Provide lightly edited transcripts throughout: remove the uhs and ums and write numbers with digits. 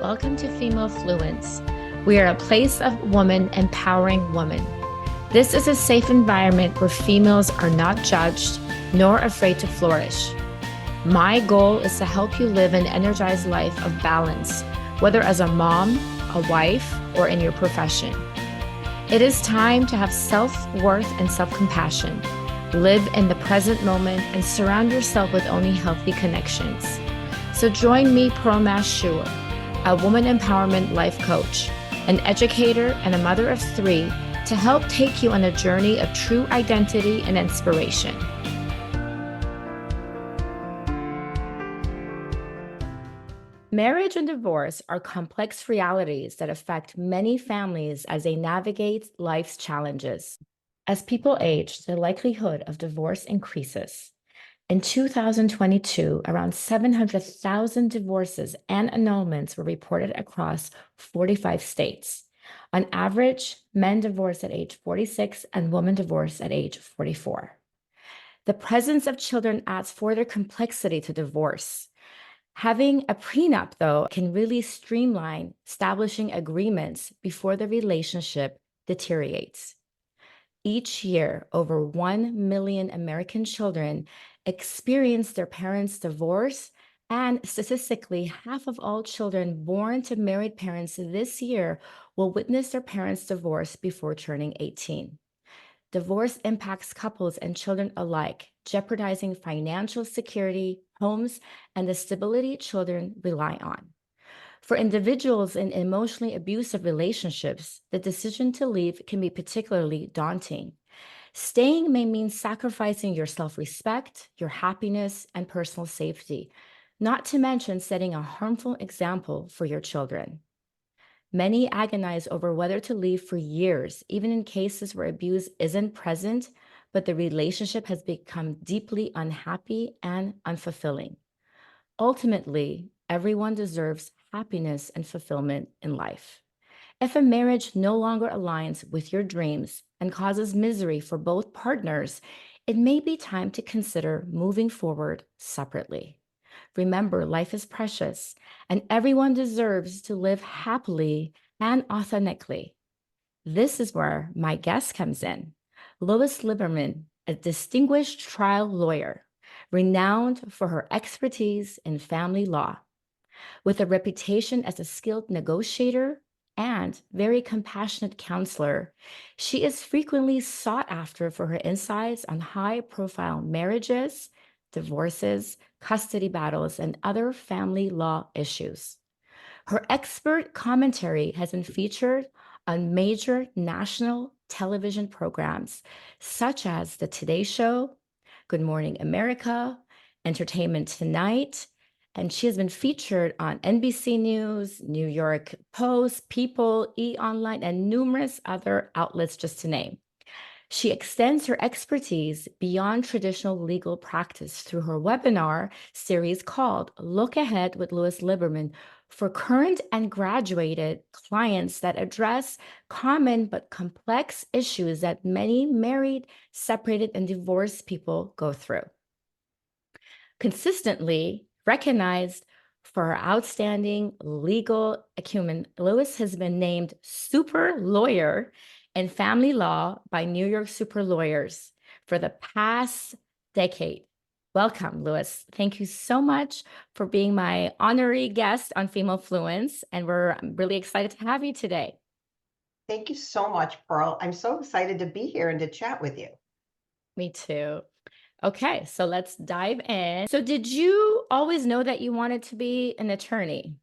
Welcome to Female Fluence. We are a place of women empowering women. This is a safe environment where females are not judged nor afraid to flourish. My goal is to help you live an energized life of balance, whether as a mom, a wife, or in your profession. It is time to have self-worth and self-compassion. Live in the present moment and surround yourself with only healthy connections. So join me, Pearl Shua, a woman empowerment life coach, an educator, and a mother of three, to help take you on a journey of true identity and inspiration. Marriage and divorce are complex realities that affect many families as they navigate life's challenges. As people age, the likelihood of divorce increases. In 2022, around 700,000 divorces and annulments were reported across 45 states. On average, men divorce at age 46 and women divorce at age 44. The presence of children adds further complexity to divorce. Having a prenup, though, can really streamline establishing agreements before the relationship deteriorates. Each year, over 1 million American children experience their parents' divorce, and statistically, half of all children born to married parents this year will witness their parents' divorce before turning 18. Divorce impacts couples and children alike, jeopardizing financial security, homes, and the stability children rely on. For individuals in emotionally abusive relationships, the decision to leave can be particularly daunting. Staying may mean sacrificing your self-respect, your happiness, and personal safety, not to mention setting a harmful example for your children. Many agonize over whether to leave for years, even in cases where abuse isn't present, but the relationship has become deeply unhappy and unfulfilling. Ultimately, everyone deserves happiness and fulfillment in life. If a marriage no longer aligns with your dreams and causes misery for both partners, it may be time to consider moving forward separately. Remember, life is precious, and everyone deserves to live happily and authentically. This is where my guest comes in. Lois Liberman, a distinguished trial lawyer, renowned for her expertise in family law. With a reputation as a skilled negotiator and very compassionate counselor, she is frequently sought after for her insights on high-profile marriages, divorces, custody battles, and other family law issues. Her expert commentary has been featured on major national television programs such as The Today Show, Good Morning America, Entertainment Tonight, and she has been featured on NBC News, New York Post, People, E! Online, and numerous other outlets, just to name. She extends her expertise beyond traditional legal practice through her webinar series called Look Ahead with Lois Liberman for current and graduated clients that address common but complex issues that many married, separated, and divorced people go through. Consistently recognized for her outstanding legal acumen, Lois has been named Super Lawyer in Family Law by New York Super Lawyers for the past decade. Welcome, Lois. Thank you so much for being my honorary guest on Female Fluence, and we're really excited to have you today. Thank you so much, Pearl. I'm so excited to be here and to chat with you. Me too. Okay, so let's dive in. So did you always know that you wanted to be an attorney?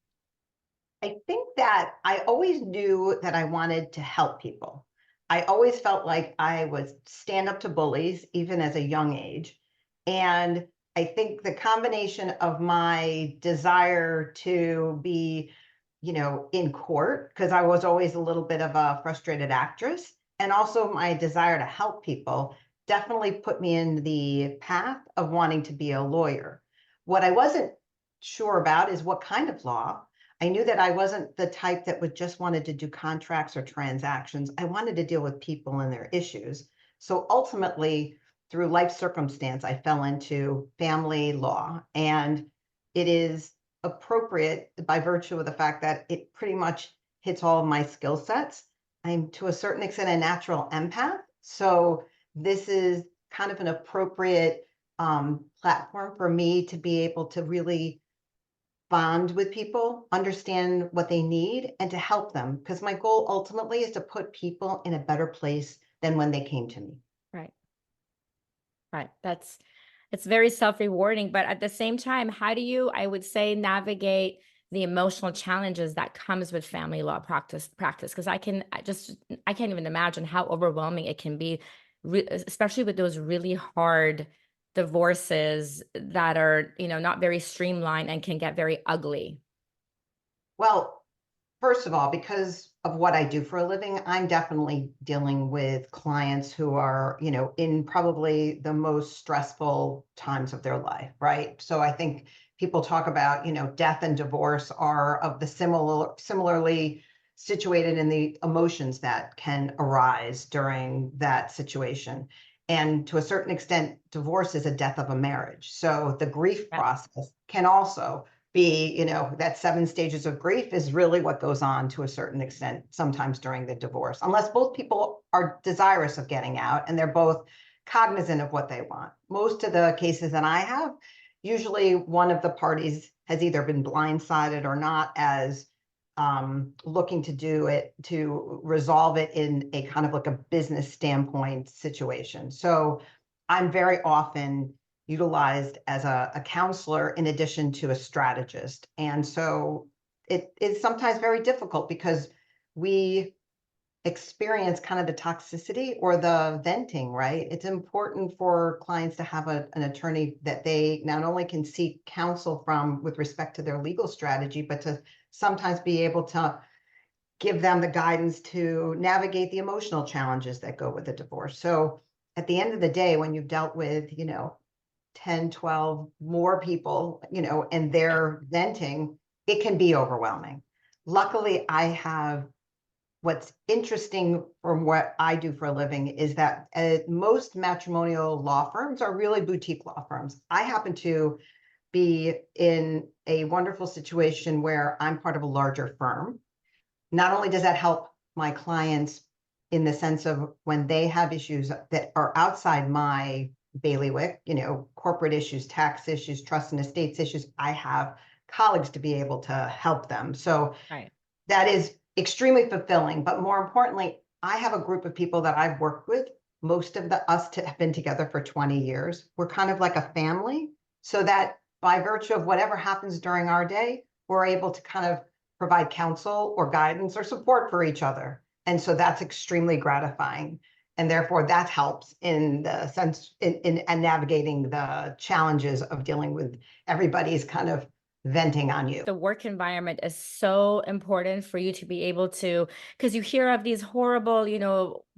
I think that I always knew that I wanted to help people. I always felt like I was stand up to bullies, even as a young age. And I think the combination of my desire to be, in court, because I was always a little bit of a frustrated actress, and also my desire to help people definitely put me in the path of wanting to be a lawyer. What I wasn't sure about is what kind of law. I knew that I wasn't the type that would just wanted to do contracts or transactions. I wanted to deal with people and their issues. So ultimately, through life circumstance, I fell into family law. And it is appropriate by virtue of the fact that it pretty much hits all of my skill sets. I'm to a certain extent a natural empath. So this is kind of an appropriate platform for me to be able to really bond with people, understand what they need, and to help them. Because my goal ultimately is to put people in a better place than when they came to me. Right. Right. It's very self-rewarding, but at the same time, how do you, I would say, navigate the emotional challenges that comes with family law practice? Because I can't even imagine how overwhelming it can be, especially with those really hard divorces that are, not very streamlined and can get very ugly. Well, first of all, because of what I do for a living, I'm definitely dealing with clients who are, in probably the most stressful times of their life, right? So I think people talk about, death and divorce are of the similarly situated in the emotions that can arise during that situation. And to a certain extent, divorce is a death of a marriage. So the grief Yeah. process can also be, that 7 stages of grief is really what goes on to a certain extent, sometimes during the divorce, unless both people are desirous of getting out and they're both cognizant of what they want. Most of the cases that I have, usually one of the parties has either been blindsided or not as looking to do it to resolve it in a kind of like a business standpoint situation. So I'm very often utilized as a counselor in addition to a strategist. And so it is sometimes very difficult because we experience kind of the toxicity or the venting, right? It's important for clients to have an attorney that they not only can seek counsel from with respect to their legal strategy, but to sometimes be able to give them the guidance to navigate the emotional challenges that go with the divorce. So at the end of the day, when you've dealt with, 10, 12 more people, and they're venting, it can be overwhelming. Luckily, I have what's interesting from what I do for a living is that most matrimonial law firms are really boutique law firms. I happen to be in a wonderful situation where I'm part of a larger firm. Not only does that help my clients in the sense of when they have issues that are outside my bailiwick, corporate issues, tax issues, trust and estates issues, I have colleagues to be able to help them. So Right. that is extremely fulfilling. But more importantly, I have a group of people that I've worked with. Most of us have been together for 20 years. We're kind of like a family, so that by virtue of whatever happens during our day, we're able to kind of provide counsel or guidance or support for each other. And so that's extremely gratifying. And therefore, that helps in the sense in navigating the challenges of dealing with everybody's kind of venting on you. The work environment is so important for you to be able to, because you hear of these horrible,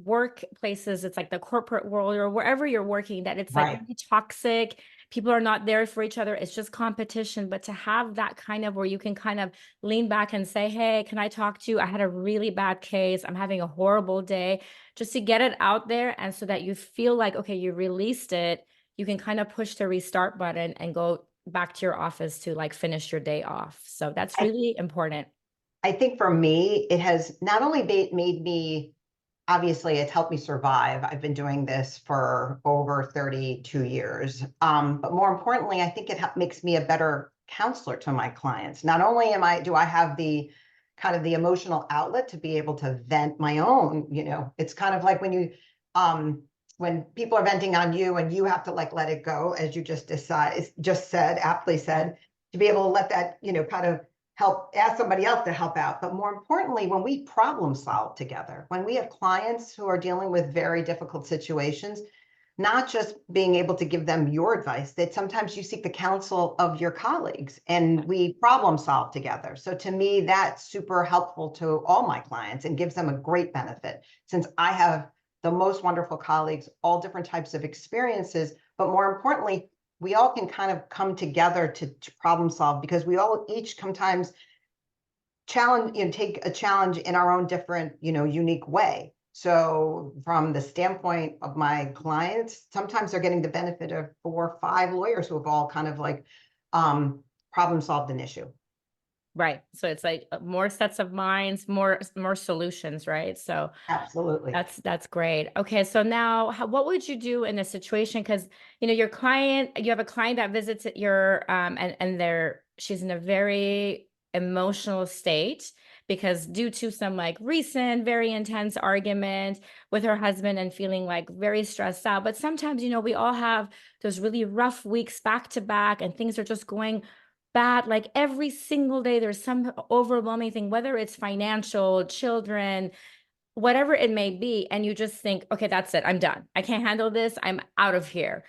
workplaces, it's like the corporate world or wherever you're working, that it's like Right. really toxic. People are not there for each other. It's just competition. But to have that kind of where you can kind of lean back and say, hey, can I talk to you? I had a really bad case. I'm having a horrible day. Just to get it out there. And so that you feel like, okay, you released it. You can kind of push the restart button and go back to your office to like finish your day off. So that's I really important. I think for me, it has not only made me, obviously, it's helped me survive. I've been doing this for over 32 years. But more importantly, I think it makes me a better counselor to my clients. Not only do I have the kind of the emotional outlet to be able to vent my own, it's kind of like when people are venting on you and you have to like let it go, as you aptly said, to be able to let that, kind of help ask somebody else to help out. But more importantly, when we problem solve together, when we have clients who are dealing with very difficult situations, not just being able to give them your advice, that sometimes you seek the counsel of your colleagues and we problem solve together. So to me, that's super helpful to all my clients and gives them a great benefit since I have the most wonderful colleagues, all different types of experiences, but more importantly, we all can kind of come together to problem solve because we all each sometimes take a challenge in our own different, unique way. So from the standpoint of my clients, sometimes they're getting the benefit of 4 or 5 lawyers who have all kind of like problem solved an issue. Right. So it's like more sets of minds, more solutions, right? So Absolutely. that's great. Okay, so now what would you do in a situation? Because your client, you have a client that visits your and she's in a very emotional state because due to some like recent very intense argument with her husband and feeling like very stressed out. But sometimes, we all have those really rough weeks back to back and things are just going bad. Like every single day, there's some overwhelming thing, whether it's financial, children, whatever it may be, and you just think, okay, that's it, I'm done, I can't handle this, I'm out of here.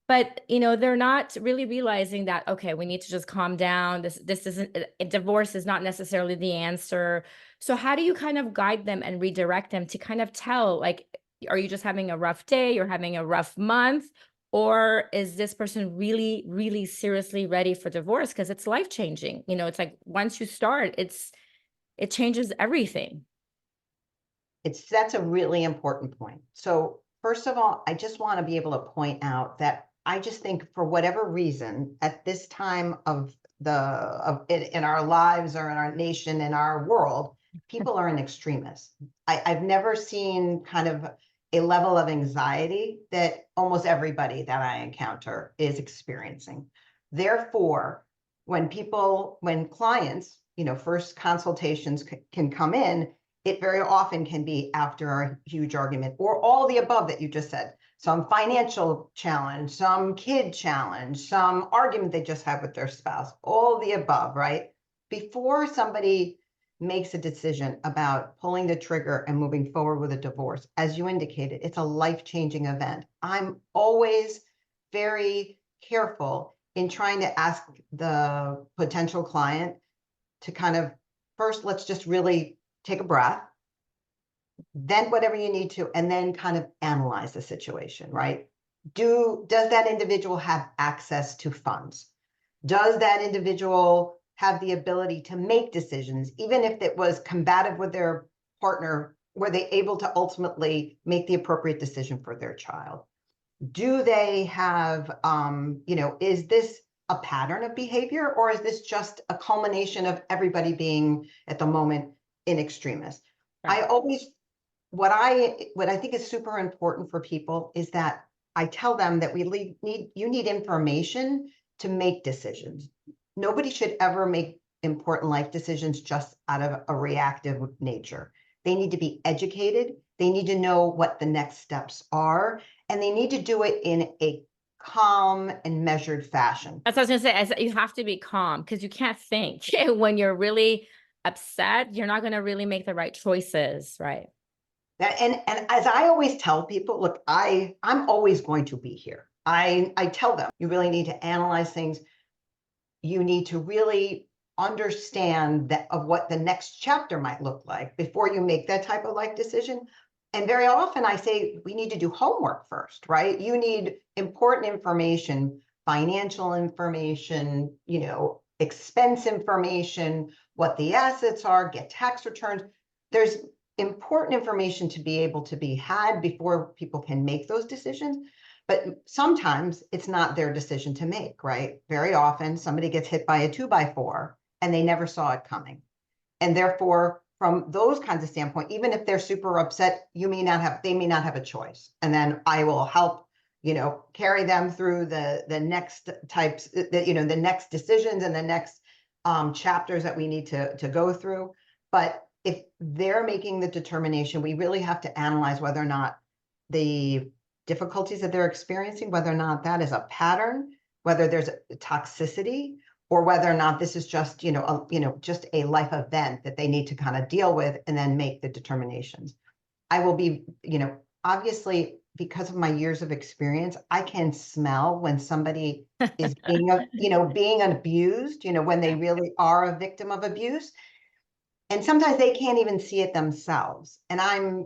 But they're not really realizing that, okay, we need to just calm down. This isn't a divorce is not necessarily the answer. So how do you kind of guide them and redirect them to kind of tell, like, are you just having a rough day, you're having a rough month, or is this person really, really seriously ready for divorce? Because it's life changing. It's like once you start, it changes everything. That's a really important point. So first of all, I just want to be able to point out that I just think for whatever reason at this time of in our lives or in our nation, in our world, people are in extremists. I've never seen kind of a level of anxiety that almost everybody that I encounter is experiencing. Therefore, when clients, first consultations can come in, it very often can be after a huge argument or all the above that you just said. Some financial challenge, some kid challenge, some argument they just had with their spouse, all the above, right? Before somebody makes a decision about pulling the trigger and moving forward with a divorce, as you indicated, it's a life-changing event. I'm always very careful in trying to ask the potential client to kind of, first, let's just really take a breath, then whatever you need to, and then kind of analyze the situation, right? Does that individual have access to funds? Does that individual have the ability to make decisions, even if it was combative with their partner? Were they able to ultimately make the appropriate decision for their child? Do they have, is this a pattern of behavior, or is this just a culmination of everybody being at the moment in extremis? Right. I always, what I think is super important for people is that I tell them that you need information to make decisions. Nobody should ever make important life decisions just out of a reactive nature. They need to be educated. They need to know what the next steps are, and they need to do it in a calm and measured fashion. That's what I was gonna say. I said you have to be calm because you can't think when you're really upset. You're not going to really make the right choices, right? And as I always tell people, look, I'm always going to be here. I tell them you really need to analyze things. You need to really understand that of what the next chapter might look like before you make that type of life decision. And very often I say we need to do homework first, right? You need important information, financial information, expense information, what the assets are, get tax returns. There's important information to be able to be had before people can make those decisions. But sometimes it's not their decision to make, right? Very often somebody gets hit by a 2x4 and they never saw it coming. And therefore, from those kinds of standpoint, even if they're super upset, they may not have a choice. And then I will help, carry them through the next types, the next decisions and the next chapters that we need to go through. But if they're making the determination, we really have to analyze whether or not the difficulties that they're experiencing, whether or not that is a pattern, whether there's a toxicity, or whether or not this is just, just a life event that they need to kind of deal with and then make the determinations. I will be, obviously, because of my years of experience, I can smell when somebody is being abused, when they really are a victim of abuse. And sometimes they can't even see it themselves. And I'm,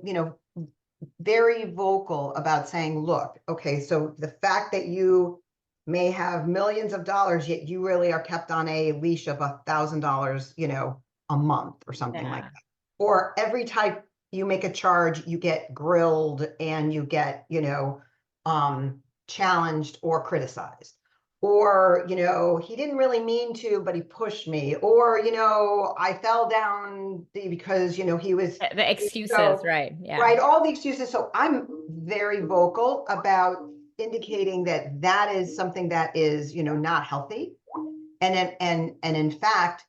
very vocal about saying, look, okay, so the fact that you may have millions of dollars, yet you really are kept on a leash of $1,000, a month or something like that. Or every time you make a charge, you get grilled and you get, challenged or criticized. or, he didn't really mean to, but he pushed me, or, I fell down because, he was, The excuses, so, right? Yeah. right, all the excuses. So I'm very vocal about indicating that that is something that is, not healthy. And in fact,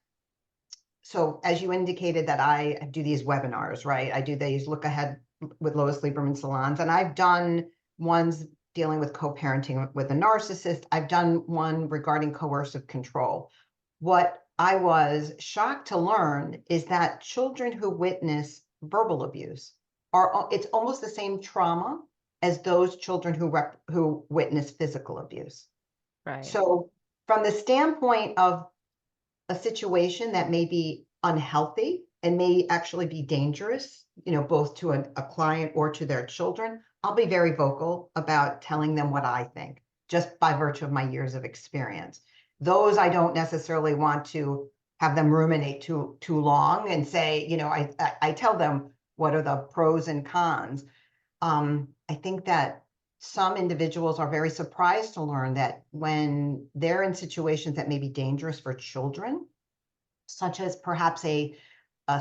so as you indicated that I do these webinars, right? I do these look ahead with Lois Liberman salons, and I've done ones dealing with co-parenting with a narcissist. I've done one regarding coercive control. What I was shocked to learn is that children who witness verbal abuse it's almost the same trauma as those children who witness physical abuse. Right. So from the standpoint of a situation that may be unhealthy and may actually be dangerous, both to a client or to their children, I'll be very vocal about telling them what I think, just by virtue of my years of experience. Those I don't necessarily want to have them ruminate too long and say, I tell them what are the pros and cons. I think that some individuals are very surprised to learn that when they're in situations that may be dangerous for children, such as perhaps a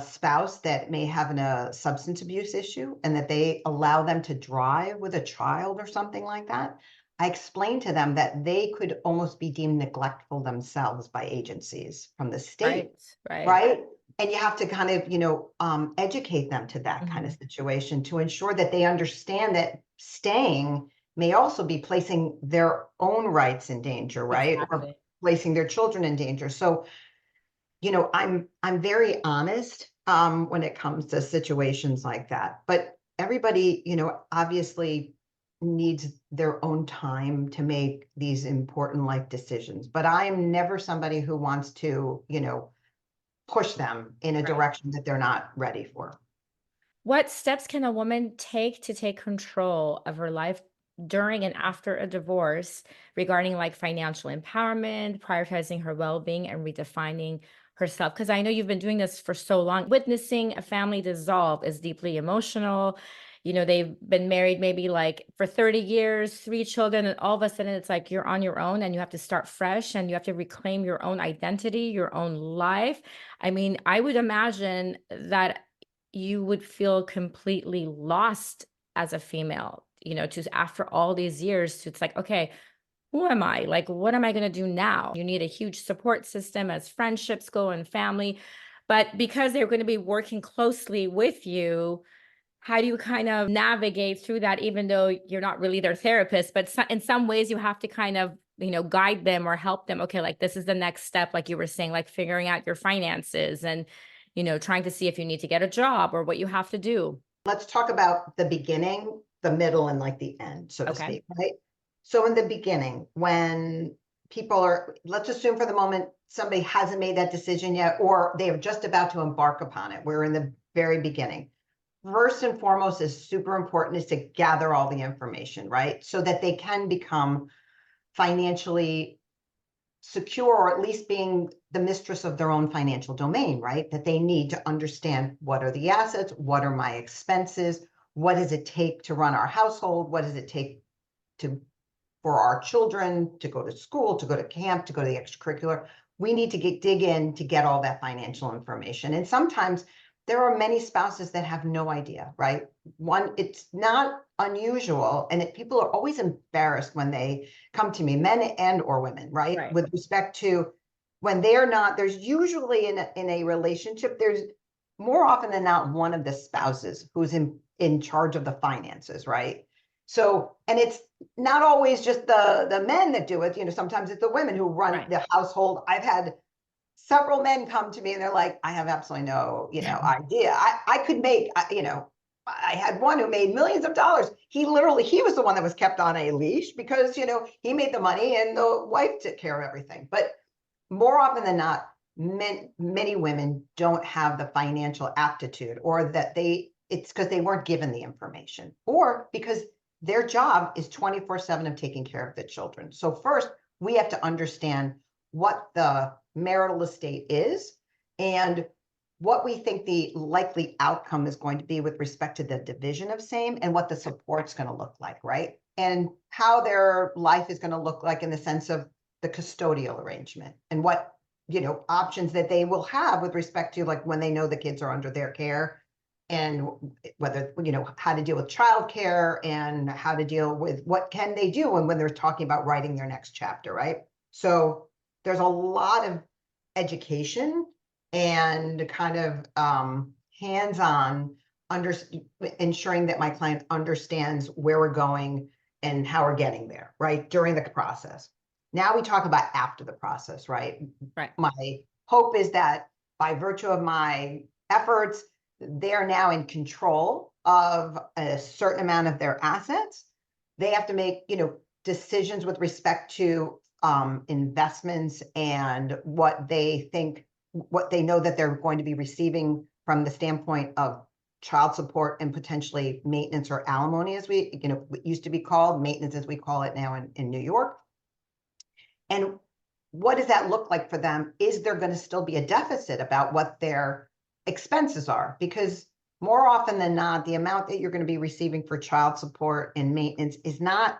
spouse that may have a substance abuse issue and that they allow them to drive with a child or something like that, I explained to them that they could almost be deemed neglectful themselves by agencies from the state, Right. right? And you have to kind of, educate them to that kind of situation to ensure that they understand that staying may also be placing their own rights in danger, right? Or Exactly. placing their children in danger. So, I'm very honest when it comes to situations like that. But everybody, obviously needs their own time to make these important life decisions. But I am never somebody who wants to, push them in a Right. direction that they're not ready for. What steps can a woman take to take control of her life during and after a divorce regarding like financial empowerment, prioritizing her well-being and redefining herself? Because I know you've been doing this for so long. Witnessing a family dissolve is deeply emotional. They've been married maybe like for 30 years, 3 children, and all of a sudden it's like you're on your own and you have to start fresh and you have to reclaim your own identity, your own life. I mean, I would imagine that you would feel completely lost as a female, to after all these years, to it's like, okay, who am I? Like, what am I going to do now? You need a huge support system as friendships go and family. But because they're going to be working closely with you, how do you kind of navigate through that, even though you're not really their therapist? But in some ways, you have to kind of, guide them or help them. Okay, like this is the next step, like you were saying, like figuring out your finances and, trying to see if you need to get a job or what you have to do. Let's talk about the beginning, the middle, and like the end, so to Okay. speak, right? So in the beginning, when people are, let's assume for the moment, somebody hasn't made that decision yet, or they are just about to embark upon it. We're in the very beginning. First and foremost is super important is to gather all the information, right? So that they can become financially secure, or at least being the mistress of their own financial domain, right? That they need to understand what are the assets, what are my expenses, what does it take to run our household, what does it take to for our children to go to school, to go to camp, to go to the extracurricular. We need to dig in to get all that financial information. And sometimes there are many spouses that have no idea, right? One, it's not unusual, and people are always embarrassed when they come to me, men and or women, right? Right. With respect to when they're not, there's usually in a relationship, there's more often than not one of the spouses who's in charge of the finances, right? So, and it's not always just the men that do it. Sometimes it's the women who run Right. the household. I've had several men come to me and they're like, I have absolutely no, idea. I could make, I had one who made millions of dollars. He was the one that was kept on a leash because, he made the money and the wife took care of everything. But more often than not, many women don't have the financial aptitude, or that it's because they weren't given the information, or because their job is 24/7 of taking care of the children. So first, we have to understand what the marital estate is and what we think the likely outcome is going to be with respect to the division of same, and what the support's going to look like, right? And how their life is going to look like in the sense of the custodial arrangement and what, options that they will have with respect to, like, when they know the kids are under their care, and whether, how to deal with childcare and how to deal with what can they do when they're talking about writing their next chapter, right? So there's a lot of education and kind of hands-on ensuring that my client understands where we're going and how we're getting there, right, during the process. Now we talk about after the process, right? Right. My hope is that by virtue of my efforts, they're now in control of a certain amount of their assets. They have to make, decisions with respect to investments and what they know that they're going to be receiving from the standpoint of child support and potentially maintenance or alimony, as we, it used to be called, maintenance as we call it now in New York. And what does that look like for them? Is there going to still be a deficit about what their expenses are? Because more often than not, the amount that you're going to be receiving for child support and maintenance is not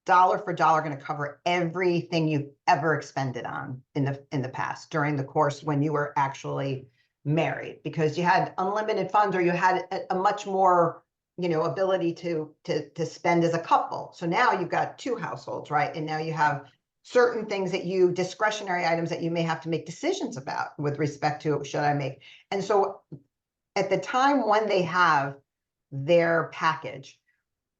dollar for dollar going to cover everything you've ever expended on in the past during the course when you were actually married, because you had unlimited funds or you had a much more, ability to spend as a couple. So now you've got two households, right? And now you have certain things discretionary items that you may have to make decisions about with respect to, should I make? And so at the time when they have their package,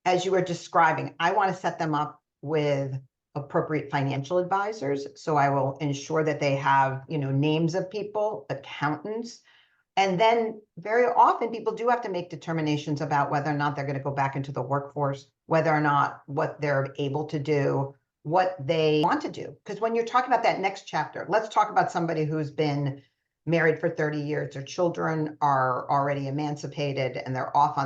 as you were describing, I want to set them up with appropriate financial advisors. So I will ensure that they have, names of people, accountants. And then very often people do have to make determinations about whether or not they're going to go back into the workforce, whether or not what they're able to do, what they want to do. Because when you're talking about that next chapter, let's talk about somebody who's been married for 30 years, their children are already emancipated and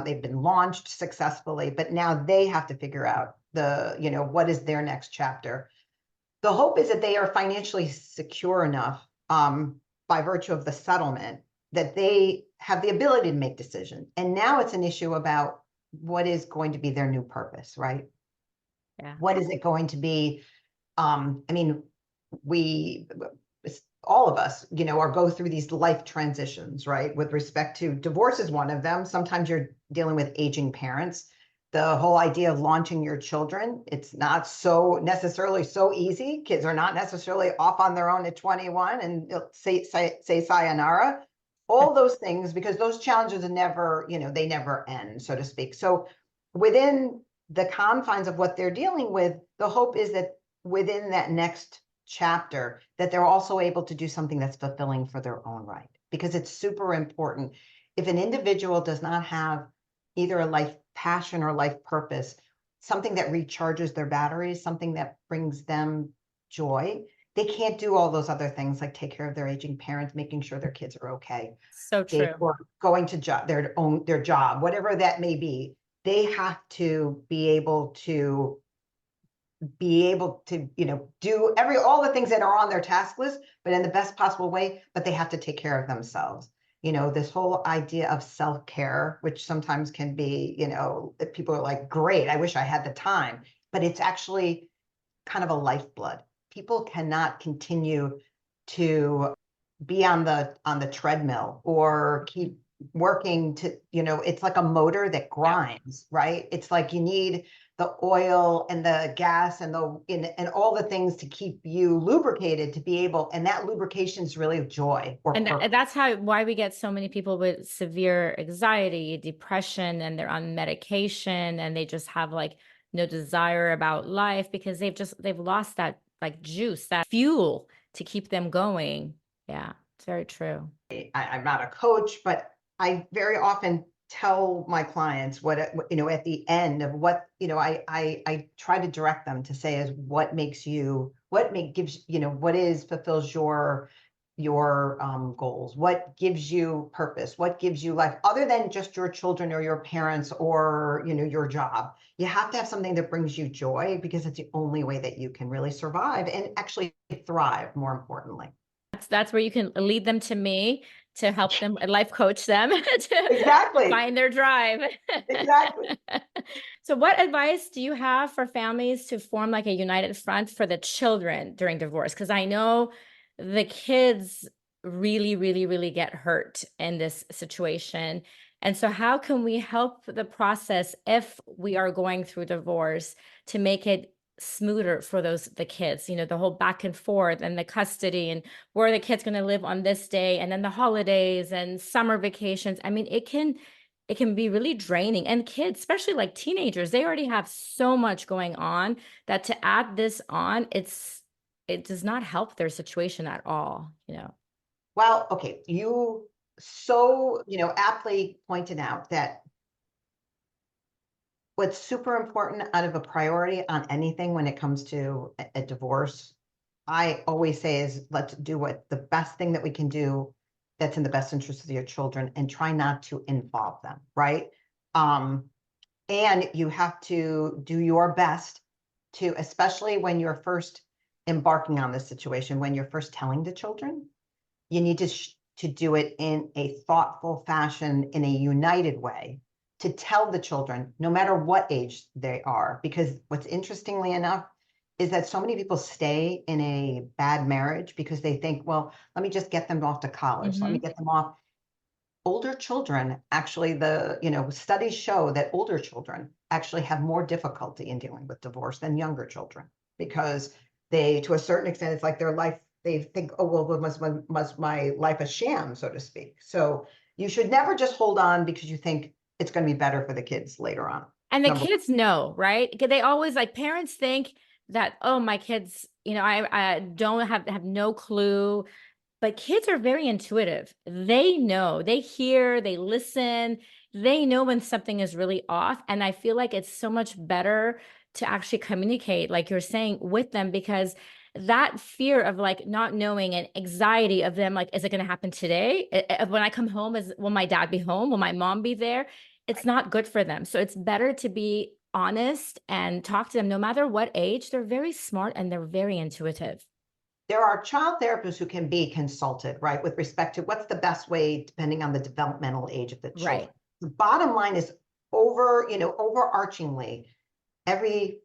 they've been launched successfully, but now they have to figure out what is their next chapter. The hope is that they are financially secure enough by virtue of the settlement that they have the ability to make decisions. And now it's an issue about what is going to be their new purpose, right? Yeah. What is it going to be? All of us, or go through these life transitions, right? With respect to divorce is one of them. Sometimes you're dealing with aging parents. The whole idea of launching your children, it's not so necessarily so easy. Kids are not necessarily off on their own at 21 and say sayonara. All those things, because those challenges are never, they never end, so to speak. So within the confines of what they're dealing with, the hope is that within that next chapter, that they're also able to do something that's fulfilling for their own right, because it's super important. If an individual does not have either a life passion or life purpose, something that recharges their batteries, something that brings them joy, they can't do all those other things like take care of their aging parents, making sure their kids are okay. So true. Or going to their job, whatever that may be. They have to be able to do all the things that are on their task list, but in the best possible way, but they have to take care of themselves. This whole idea of self-care, which sometimes can be, people are like, great, I wish I had the time, but it's actually kind of a lifeblood. People cannot continue to be on the treadmill or keep working to, it's like a motor that grinds, right? It's like you need the oil and the gas and all the things to keep you lubricated to be able, and that lubrication is really joy or And purpose. that's why we get so many people with severe anxiety, depression, and they're on medication and they just have like no desire about life because they've lost that like juice, that fuel to keep them going. Yeah, it's very true. I'm not a coach, but I very often tell my clients what, at the end of what, I try to direct them to say is what makes you, fulfills your goals, what gives you purpose, what gives you life, other than just your children or your parents or, your job. You have to have something that brings you joy because it's the only way that you can really survive and actually thrive, more importantly. that's where you can lead them to me to help them, life coach them to Exactly. find their drive. Exactly. So what advice do you have for families to form like a united front for the children during divorce? Because I know the kids really, really, really get hurt in this situation. And so how can we help the process if we are going through divorce to make it smoother for the kids, the whole back and forth and the custody and where the kid's going to live on this day and then the holidays and summer vacations. I mean, it can be really draining. And kids, especially like teenagers, they already have so much going on that to add this on, it does not help their situation at all. Well, okay, aptly pointed out that what's super important out of a priority on anything when it comes to a divorce, I always say is let's do what the best thing that we can do that's in the best interest of your children and try not to involve them, right? And you have to do your best to, especially when you're first embarking on this situation, when you're first telling the children, you need to do it in a thoughtful fashion, in a united way, to tell the children, no matter what age they are. Because what's interestingly enough is that so many people stay in a bad marriage because they think, well, let me just get them off to college. Let me get them off. Older children, actually, studies show that older children actually have more difficulty in dealing with divorce than younger children because they, to a certain extent, it's like their life, they think, oh, well, must my life a sham, so to speak. So you should never just hold on because you think it's going to be better for the kids later on. And the Number kids know, right? They always like parents think that, oh, my kids, I don't have no clue. But kids are very intuitive. They know, they hear, they listen, they know when something is really off. And I feel like it's so much better to actually communicate, like you're saying, with them, because that fear of like not knowing and anxiety of them, like, is it going to happen today? When I come home, will my dad be home? Will my mom be there? It's not good for them. So it's better to be honest and talk to them no matter what age. They're very smart and they're very intuitive. There are child therapists who can be consulted, right, with respect to what's the best way, depending on the developmental age of the Right. children. The bottom line is overarchingly, every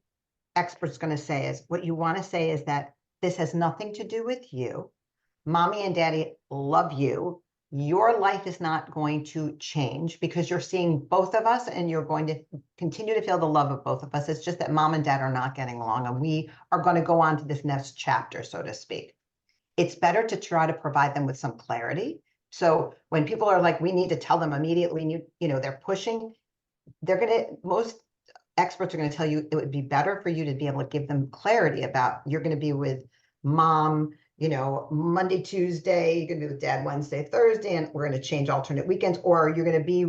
expert's going to say is what you want to say is that this has nothing to do with you. Mommy and daddy love you. Your life is not going to change because you're seeing both of us and you're going to continue to feel the love of both of us. It's just that mom and dad are not getting along and we are going to go on to this next chapter, so to speak. It's better to try to provide them with some clarity. So when people are like, we need to tell them immediately, they're pushing, most experts are going to tell you it would be better for you to be able to give them clarity about you're going to be with mom, Monday, Tuesday, you're going to be with dad Wednesday, Thursday, and we're going to change alternate weekends, or you're going to be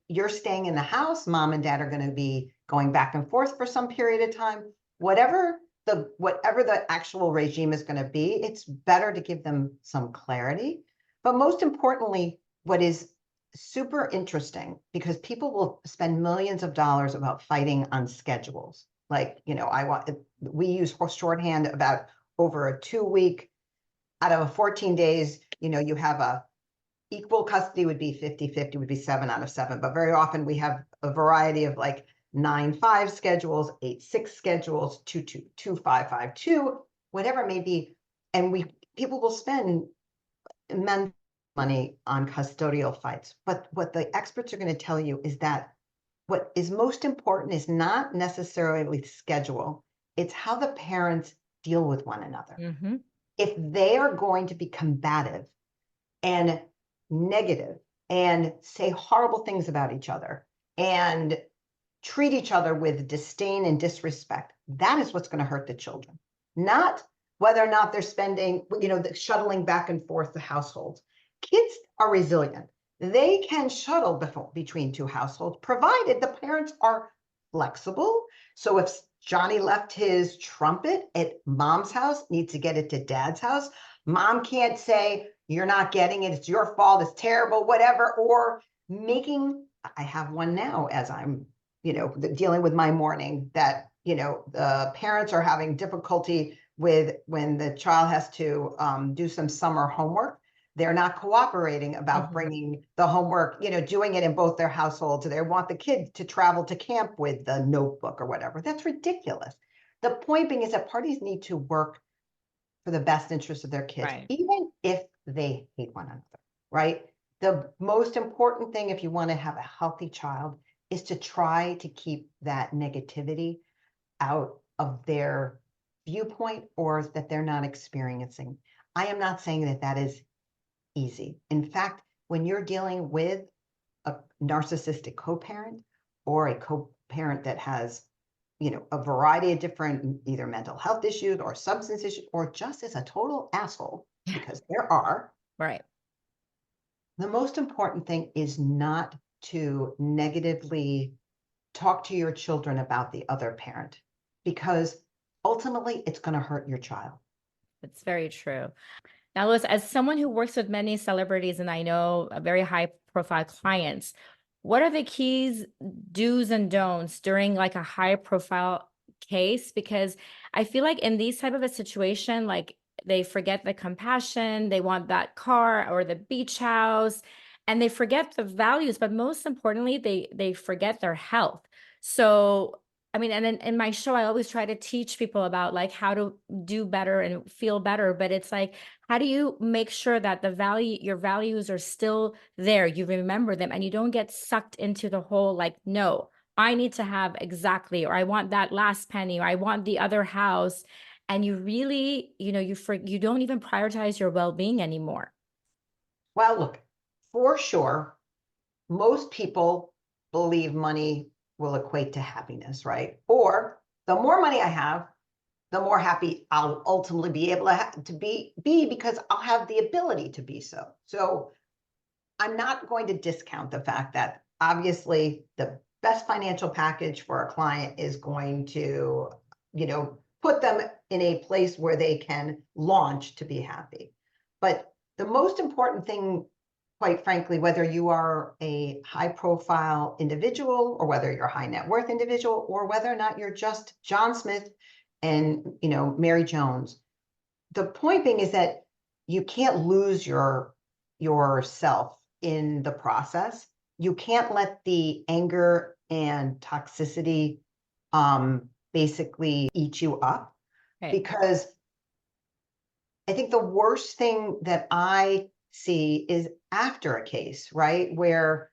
you're staying in the house, mom and dad are going to be going back and forth for some period of time. Whatever the actual regime is going to be, it's better to give them some clarity. But most importantly, what is super interesting, because people will spend millions of dollars about fighting on schedules. Like, we use shorthand about over a 2-week, out of 14 days, you have a equal custody would be 50-50, would be 7 out of 7. But very often we have a variety of like 9-5 schedules, 8-6 schedules, 2-2, 2-5-5-2, whatever it may be. And people will spend immense money on custodial fights. But what the experts are going to tell you is that what is most important is not necessarily schedule. It's how the parents deal with one another. Mm-hmm. If they are going to be combative and negative and say horrible things about each other and treat each other with disdain and disrespect, that is what's going to hurt the children. Not whether or not they're spending, shuttling back and forth the households. Kids are resilient. They can shuttle between two households, provided the parents are flexible. So if Johnny left his trumpet at mom's house, needs to get it to dad's house, mom can't say, you're not getting it, it's your fault, it's terrible, whatever, or I have one now as I'm, dealing with my morning that, the parents are having difficulty with when the child has to do some summer homework. They're not cooperating about bringing the homework, doing it in both their households. They want the kid to travel to camp with the notebook or whatever. That's ridiculous. The point being is that parties need to work for the best interest of their kids, Right. even if they hate one another, right? The most important thing if you want to have a healthy child is to try to keep that negativity out of their viewpoint or that they're not experiencing. I am not saying that that is easy. In fact, when you're dealing with a narcissistic co-parent or a co-parent that has, a variety of different either mental health issues or substance issues, or just is a total asshole, because there are, Right. the most important thing is not to negatively talk to your children about the other parent, because ultimately it's going to hurt your child. It's very true. Now, Liz, as someone who works with many celebrities and I know a very high profile clients, what are the keys, do's and don'ts during like a high profile case? Because I feel like in these type of a situation, like they forget the compassion, they want that car or the beach house, and they forget the values, but most importantly, they forget their health. So I mean, and in my show, I always try to teach people about like how to do better and feel better. But it's like, how do you make sure that your values are still there? You remember them and you don't get sucked into the whole like, no, I need to have exactly, or I want that last penny, or I want the other house. And you really, you don't even prioritize your well-being anymore. Well, look, for sure, most people believe money will equate to happiness, right? Or the more money I have, the more happy I'll ultimately be able to be because I'll have the ability to be so. So I'm not going to discount the fact that obviously the best financial package for a client is going to, put them in a place where they can launch to be happy. But the most important thing, quite frankly, whether you are a high profile individual or whether you're a high net worth individual or whether or not you're just John Smith and, Mary Jones, the point being is that you can't lose yourself in the process. You can't let the anger and toxicity basically eat you up, Right. because I think the worst thing that I see is after a case, right, where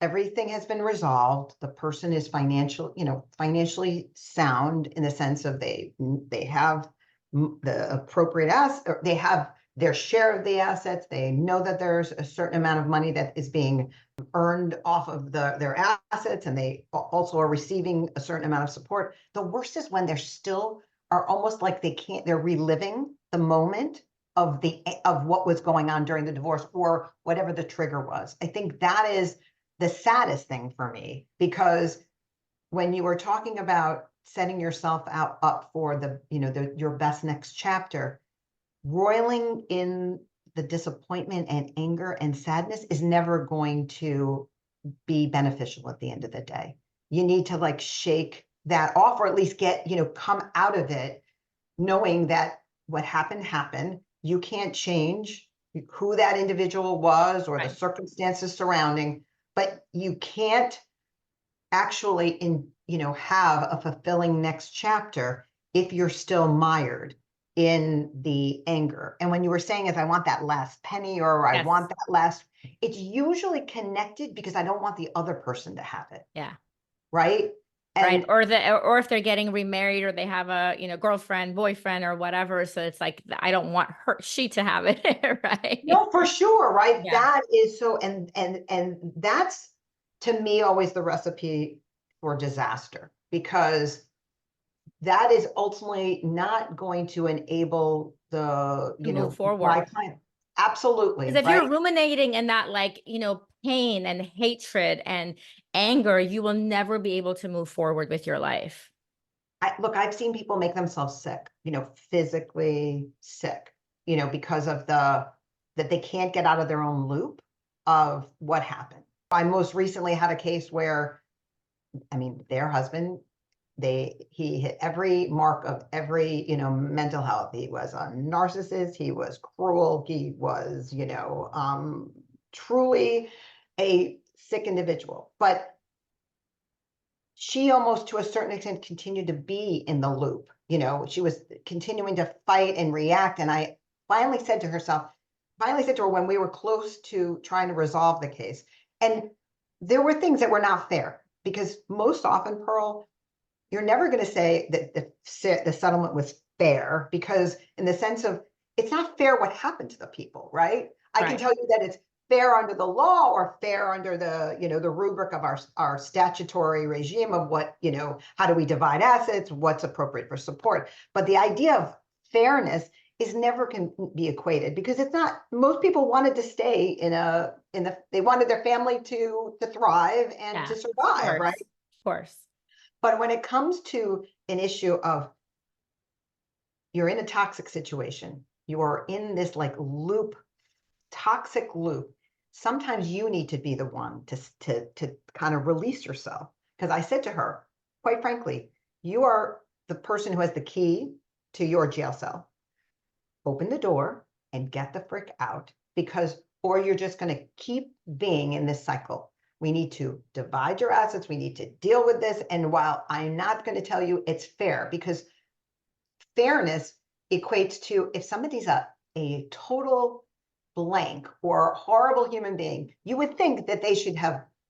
everything has been resolved, the person is financially sound in the sense of they have the appropriate asset, they have their share of the assets, they know that there's a certain amount of money that is being earned off of their assets, and they also are receiving a certain amount of support. The worst is when they're still are almost like they're reliving the moment of what was going on during the divorce or whatever the trigger was. I think that is the saddest thing for me, because when you were talking about setting yourself up for your best next chapter, roiling in the disappointment and anger and sadness is never going to be beneficial at the end of the day. You need to like shake that off, or at least come out of it knowing that what happened. You can't change who that individual was or the circumstances surrounding, but you can't actually have a fulfilling next chapter if you're still mired in the anger. And when you were saying, if I want that last penny or I want that last, it's usually connected because I don't want the other person to have it. Yeah. Right. Right. Or if they're getting remarried or they have a, girlfriend, boyfriend or whatever. So it's like, I don't want she to have it. Right. No, for sure. Right. Yeah. That is so, and that's to me always the recipe for disaster, because that is ultimately not going to enable To move my forward. client. Absolutely. Because if Right. you're ruminating in that, like, pain and hatred and anger, you will never be able to move forward with your life. Look, I've seen people make themselves sick, physically sick, because of that they can't get out of their own loop of what happened. I most recently had a case where, their husband He hit every mark of every, mental health. He was a narcissist. He was cruel. He was, truly a sick individual. But she almost, to a certain extent, continued to be in the loop. She was continuing to fight and react. And I finally said to her when we were close to trying to resolve the case, and there were things that were not fair, because most often, Pearl, you're never going to say that the settlement was fair, because in the sense of, it's not fair what happened to the people, right? I can tell you that it's fair under the law, or fair under the, the rubric of our statutory regime of what, how do we divide assets, what's appropriate for support. But the idea of fairness is never can be equated, because it's not. Most people wanted to stay they wanted their family to thrive and to survive, right? Of course. But when it comes to an issue of, you're in a toxic situation, you are in this toxic loop, sometimes you need to be the one to kind of release yourself. Because I said to her, quite frankly, you are the person who has the key to your jail cell. Open the door and get the frick out, or you're just going to keep being in this cycle. We need to divide your assets. We need to deal with this. And while I'm not going to tell you it's fair, because fairness equates to, if somebody's a total blank or horrible human being, you would think that they should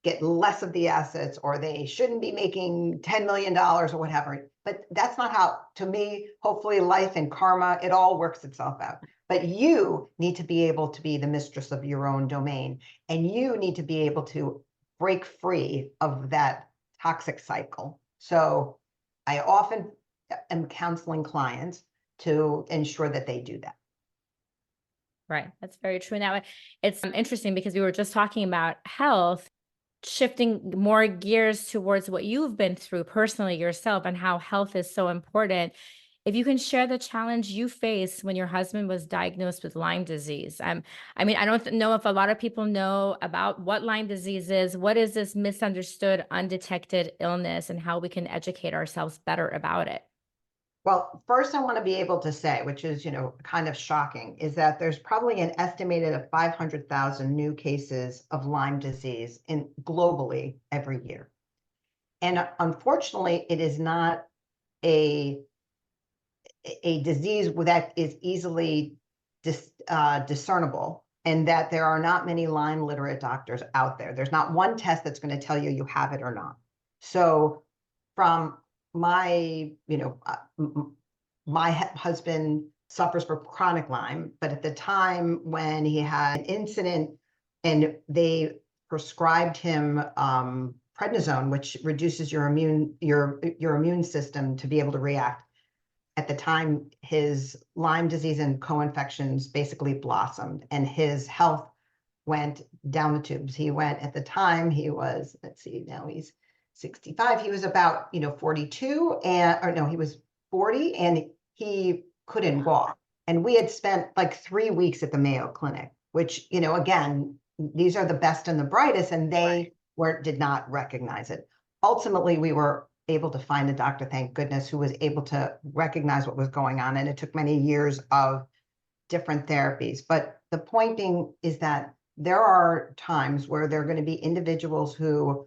get less of the assets, or they shouldn't be making $10 million or whatever. But that's not how, to me, hopefully life and karma, it all works itself out. But you need to be able to be the mistress of your own domain, and you need to be able to break free of that toxic cycle. So I often am counseling clients to ensure that they do that. Right. That's very true. Now, it's interesting because we were just talking about health, shifting more gears towards what you've been through personally yourself and how health is so important. If you can share the challenge you faced when your husband was diagnosed with Lyme disease. I don't know if a lot of people know about what Lyme disease is. What is this misunderstood, undetected illness, and how we can educate ourselves better about it? Well, first I want to be able to say, which is, kind of shocking, is that there's probably an estimated of 500,000 new cases of Lyme disease globally every year. And unfortunately, it is not a disease that is easily discernible, and that there are not many Lyme literate doctors out there. There's not one test that's going to tell you have it or not. So from my husband suffers from chronic Lyme, but at the time when he had an incident and they prescribed him prednisone, which reduces your immune system to be able to react. At the time, his Lyme disease and co-infections basically blossomed, and his health went down the tubes. At the time, he was, now he's 65. He was about, 42, he was 40, and he couldn't walk. And we had spent like 3 weeks at the Mayo Clinic, which, again, these are the best and the brightest, and they did not recognize it. Ultimately, we were able to find a doctor, thank goodness, who was able to recognize what was going on. And it took many years of different therapies. But the point being is that there are times where there are going to be individuals who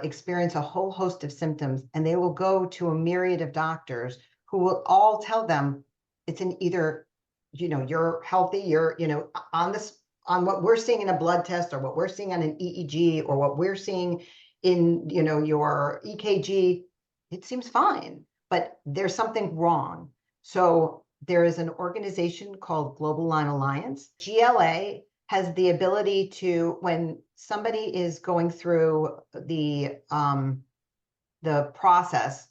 experience a whole host of symptoms, and they will go to a myriad of doctors who will all tell them it's either, you're healthy, you're, on what we're seeing in a blood test, or what we're seeing on an EEG, or what we're seeing in, your EKG, it seems fine, but there's something wrong. So there is an organization called Global Lyme Alliance. GLA has the ability to, when somebody is going through the process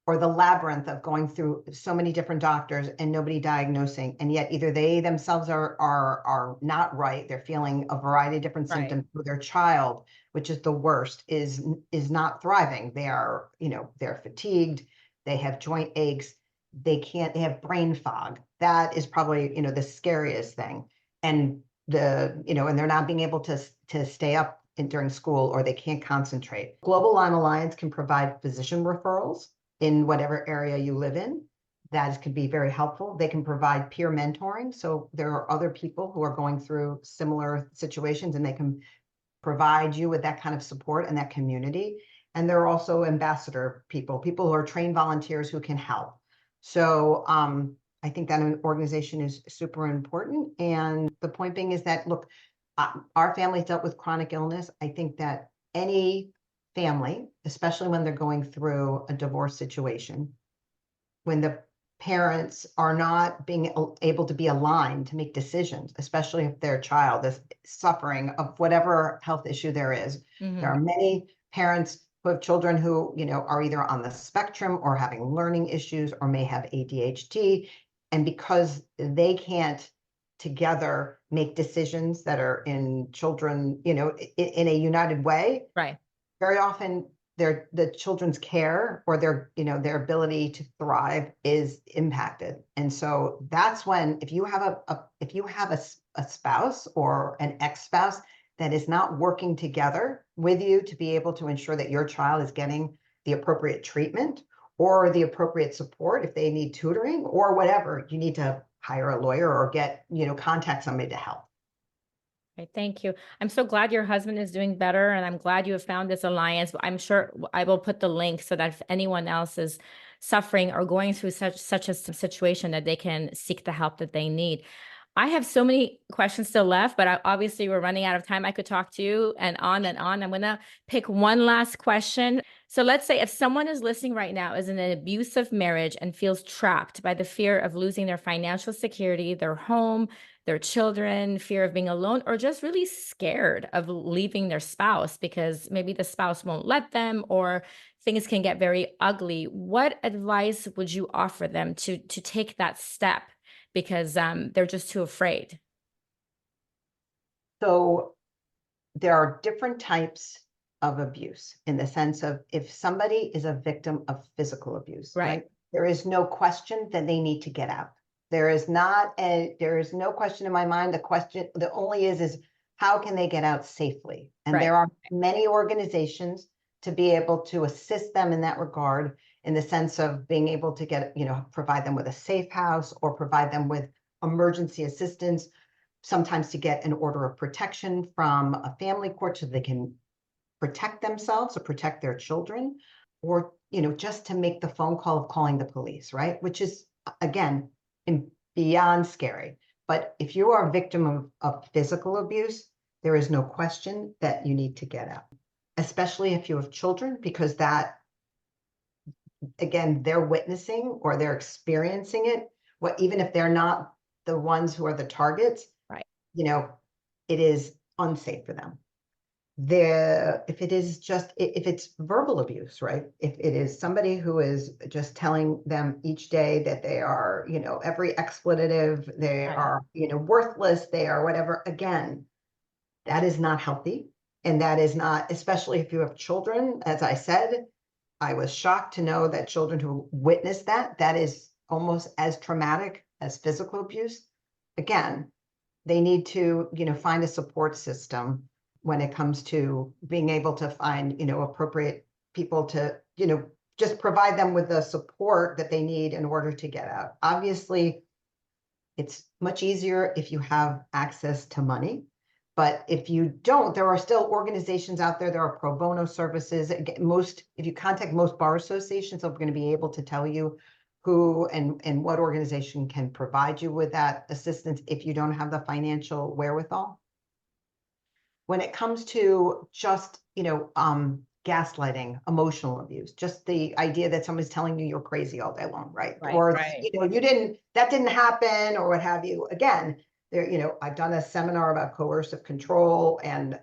or the labyrinth of going through so many different doctors and nobody diagnosing, and yet either they themselves are not right, they're feeling a variety of different symptoms, or their child, which is the worst, is not thriving. They are, they're fatigued, they have joint aches, they have brain fog. That is probably, the scariest thing. And and they're not being able to stay up during school, or they can't concentrate. Global Lyme Alliance can provide physician referrals. in whatever area you live in. That could be very helpful. They can provide peer mentoring. So there are other people who are going through similar situations, and they can provide you with that kind of support and that community. And there are also ambassador people who are trained volunteers who can help. So I think that an organization is super important. And the point being is that, look, our family dealt with chronic illness. I think that any family, especially when they're going through a divorce situation, when the parents are not being able to be aligned to make decisions, especially if their child is suffering of whatever health issue there is. There are many parents who have children who, are either on the spectrum or having learning issues or may have ADHD. And because they can't together make decisions that are in children, in a united way, Right. very often the children's care or their ability to thrive is impacted. And so that's when, if you have a spouse or an ex-spouse that is not working together with you to be able to ensure that your child is getting the appropriate treatment or the appropriate support, if they need tutoring or whatever, you need to hire a lawyer or contact somebody to help. Okay, thank you. I'm so glad your husband is doing better, and I'm glad you have found this alliance. I'm sure I will put the link so that if anyone else is suffering or going through such a situation, that they can seek the help that they need. I have so many questions still left, but obviously we're running out of time. I could talk to you and on and on. I'm going to pick one last question. So let's say if someone is listening right now is in an abusive marriage and feels trapped by the fear of losing their financial security, their home, their children, fear of being alone, or just really scared of leaving their spouse because maybe the spouse won't let them or things can get very ugly, what advice would you offer them to take that step? Because they're just too afraid. So there are different types of abuse in the sense of if somebody is a victim of physical abuse, right? There is no question that they need to get out. There is no question in my mind. The only is how can they get out safely? And there are many organizations to be able to assist them in that regard, in the sense of being able to provide them with a safe house or provide them with emergency assistance, sometimes to get an order of protection from a family court so they can protect themselves or protect their children, or, just to make the phone call of calling the police, right? Which is, again, beyond scary. But if you are a victim of physical abuse, there is no question that you need to get out, especially if you have children, because that, again, they're witnessing or they're experiencing it. Even if they're not the ones who are the targets, it is unsafe for them. If it's verbal abuse, right? If it is somebody who is just telling them each day that they are, every expletive, they are, worthless, they are whatever, again, that is not healthy. And that is not, especially if you have children, as I said, I was shocked to know that children who witness that is almost as traumatic as physical abuse. Again, they need to, find a support system when it comes to being able to find, appropriate people to, just provide them with the support that they need in order to get out. Obviously, it's much easier if you have access to money. But if you don't, there are still organizations out there. There are pro bono services. If you contact most bar associations, they're going to be able to tell you who and what organization can provide you with that assistance if you don't have the financial wherewithal. When it comes to just, gaslighting, emotional abuse, just the idea that somebody's telling you you're crazy all day long, right? Or, that didn't happen or what have you. Again, I've done a seminar about coercive control, and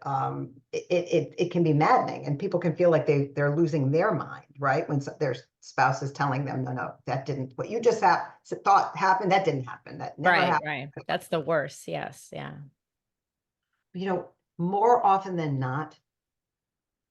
it can be maddening, and people can feel like they're losing their mind, right? When their spouse is telling them, no, that didn't, what you just thought happened, that didn't happen. That never happened. Right. That's the worst. Yes. Yeah. More often than not,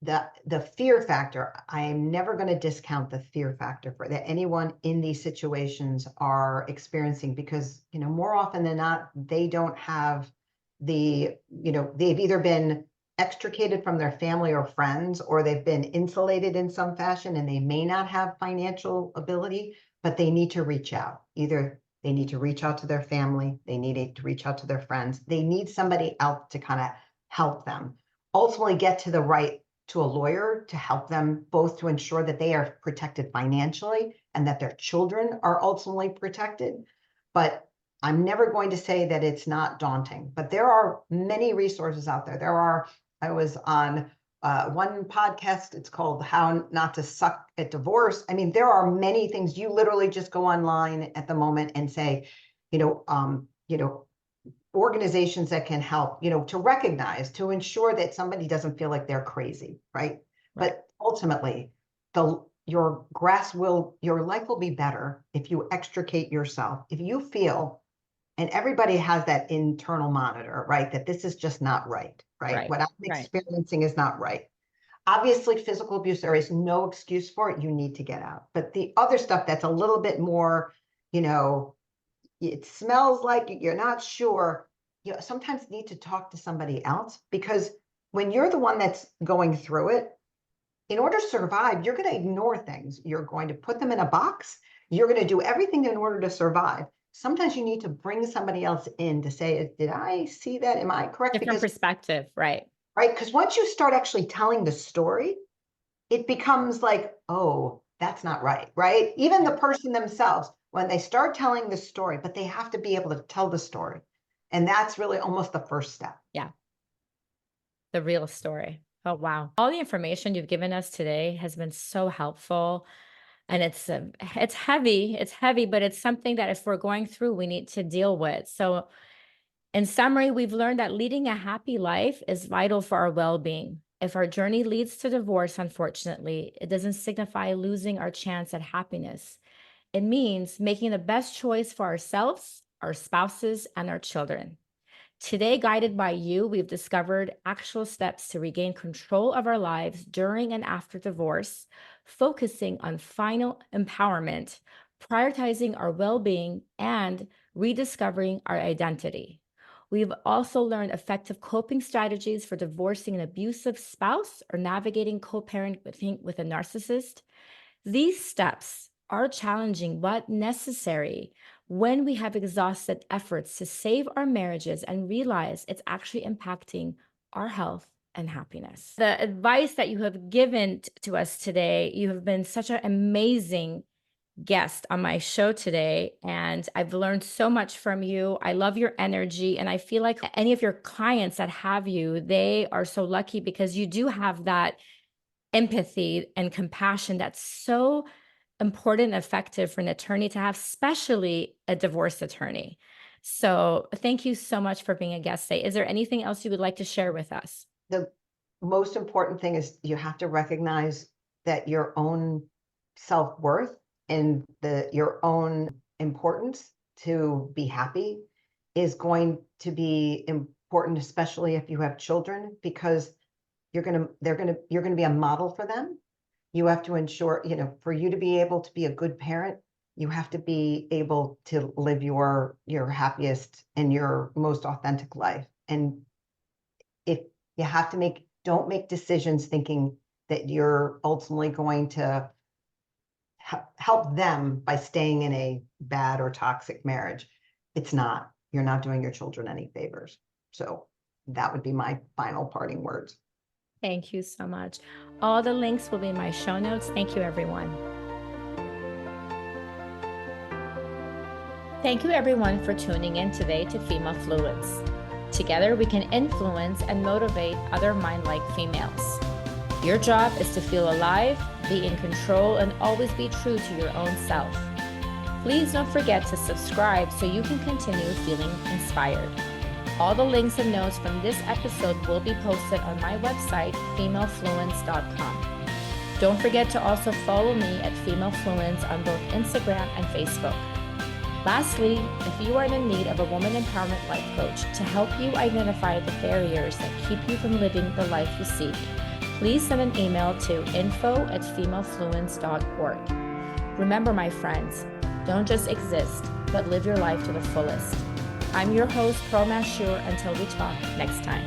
the fear factor, I am never going to discount the fear factor for that anyone in these situations are experiencing, because, more often than not, they don't have they've either been extricated from their family or friends, or they've been insulated in some fashion and they may not have financial ability, but they need to reach out. Either they need to reach out to their family, they need to reach out to their friends, they need somebody else to kind of help them ultimately get to a lawyer to help them, both to ensure that they are protected financially and that their children are ultimately protected. But I'm never going to say that it's not daunting, but there are many resources out there. I was on one podcast, it's called How Not to Suck at Divorce. I mean, there are many things. You literally just go online at the moment and say, organizations that can help, to recognize, to ensure that somebody doesn't feel like they're crazy, right? But ultimately, your life will be better if you extricate yourself. If you feel, and everybody has that internal monitor, right? That this is just not right? What I'm experiencing is not right. Obviously, physical abuse, there is no excuse for it. You need to get out. But the other stuff that's a little bit more, it smells like you're not sure, you sometimes need to talk to somebody else, because when you're the one that's going through it, in order to survive, you're going to ignore things. You're going to put them in a box. You're going to do everything in order to survive. Sometimes you need to bring somebody else in to say, did I see that? Am I correct? Different perspective, right? Right. Because once you start actually telling the story, it becomes like, oh, that's not right. Right. Even the person themselves, when they start telling the story, but they have to be able to tell the story. And that's really almost the first step. Yeah. The real story. Oh, wow. All the information you've given us today has been so helpful. And it's heavy, but it's something that if we're going through, we need to deal with. So in summary, we've learned that leading a happy life is vital for our well-being. If our journey leads to divorce, unfortunately, it doesn't signify losing our chance at happiness. It means making the best choice for ourselves, our spouses, and our children. Today, guided by you, we've discovered actual steps to regain control of our lives during and after divorce, focusing on final empowerment, prioritizing our well-being, and rediscovering our identity. We've also learned effective coping strategies for divorcing an abusive spouse or navigating co-parenting with a narcissist. These steps are challenging but necessary when we have exhausted efforts to save our marriages and realize it's actually impacting our health and happiness. The advice that you have given to us today, you have been such an amazing guest on my show today, and I've learned so much from you. I love your energy, and I feel like any of your clients that have you, they are so lucky because you do have that empathy and compassion that's so important and effective for an attorney to have, especially a divorce attorney. So thank you so much for being a guest today. Is there anything else you would like to share with us? The most important thing is you have to recognize that your own self-worth and your own importance to be happy is going to be important, especially if you have children, because you're going to be a model for them. You have to ensure, for you to be able to be a good parent, you have to be able to live your happiest and your most authentic life. And if you have to don't make decisions thinking that you're ultimately going to help them by staying in a bad or toxic marriage. It's not. You're not doing your children any favors. So that would be my final parting words. Thank you so much. All the links will be in my show notes. Thank you, everyone. Thank you, everyone, for tuning in today to Female Fluence. Together, we can influence and motivate other mind-like females. Your job is to feel alive, be in control, and always be true to your own self. Please don't forget to subscribe so you can continue feeling inspired. All the links and notes from this episode will be posted on my website, femalefluence.com. Don't forget to also follow me at Female Fluence on both Instagram and Facebook. Lastly, if you are in need of a woman empowerment life coach to help you identify the barriers that keep you from living the life you seek, please send an email to info@femalefluence.org. Remember, my friends, don't just exist, but live your life to the fullest. I'm your host, Pearl Mashur. Until we talk next time.